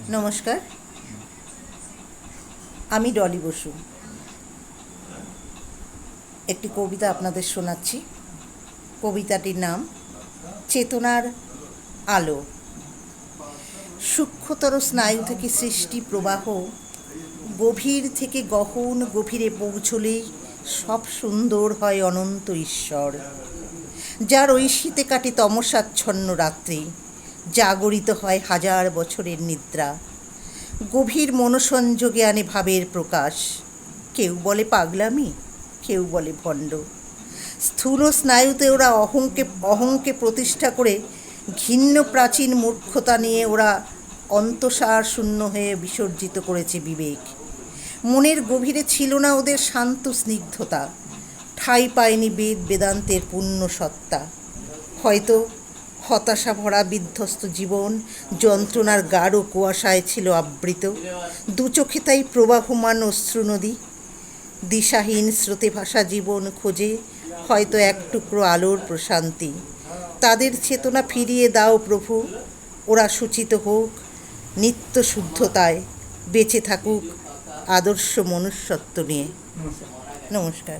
নমস্কার, আমি ডলি বসু। একটি কবিতা আপনাদের শোনাচ্ছি। কবিতাটির নাম চেতনার আলো। সূক্ষ্মতর স্নায়ু থেকে সৃষ্টি প্রবাহ, গভীর থেকে গহন গভীরে পৌঁছলেই সব সুন্দর হয় অনন্ত ঈশ্বর। যার ঐশীতে কাটে তমসাচ্ছন্ন রাত্রি, জাগরিত হয় হাজার বছরের নিদ্রা। গভীর মনোসংযোগে আনে ভাবের প্রকাশ। কেউ বলে পাগলামি, কেউ বলে ভণ্ড। স্থূল স্নায়ুতে ওরা অহংকে প্রতিষ্ঠা করে ঘিন্ন প্রাচীন মূর্খতা নিয়ে ওরা অন্তঃসার শূন্য হয়ে বিসর্জিত করেছে বিবেক। মনের গভীরে ছিল না ওদের শান্ত স্নিগ্ধতা, ঠাঁই পায়নি বেদ বেদান্তের পূর্ণ সত্তা। হয়তো হতাশা ভরা বিধ্বস্ত জীবন যন্ত্রণার গাঢ় কুয়াশায় ছিল আবৃত। দু চোখে তাই প্রবাহমান অশ্রু নদী। দিশাহীন স্রোতে ভাসা জীবন খোঁজে হয়তো এক টুকরো আলোর প্রশান্তি। তাদের চেতনা ফিরিয়ে দাও প্রভু, ওরা সূচিত হোক নিত্য শুদ্ধতায়, বেঁচে থাকুক আদর্শ মনুষ্যত্ব নিয়ে। নমস্কার।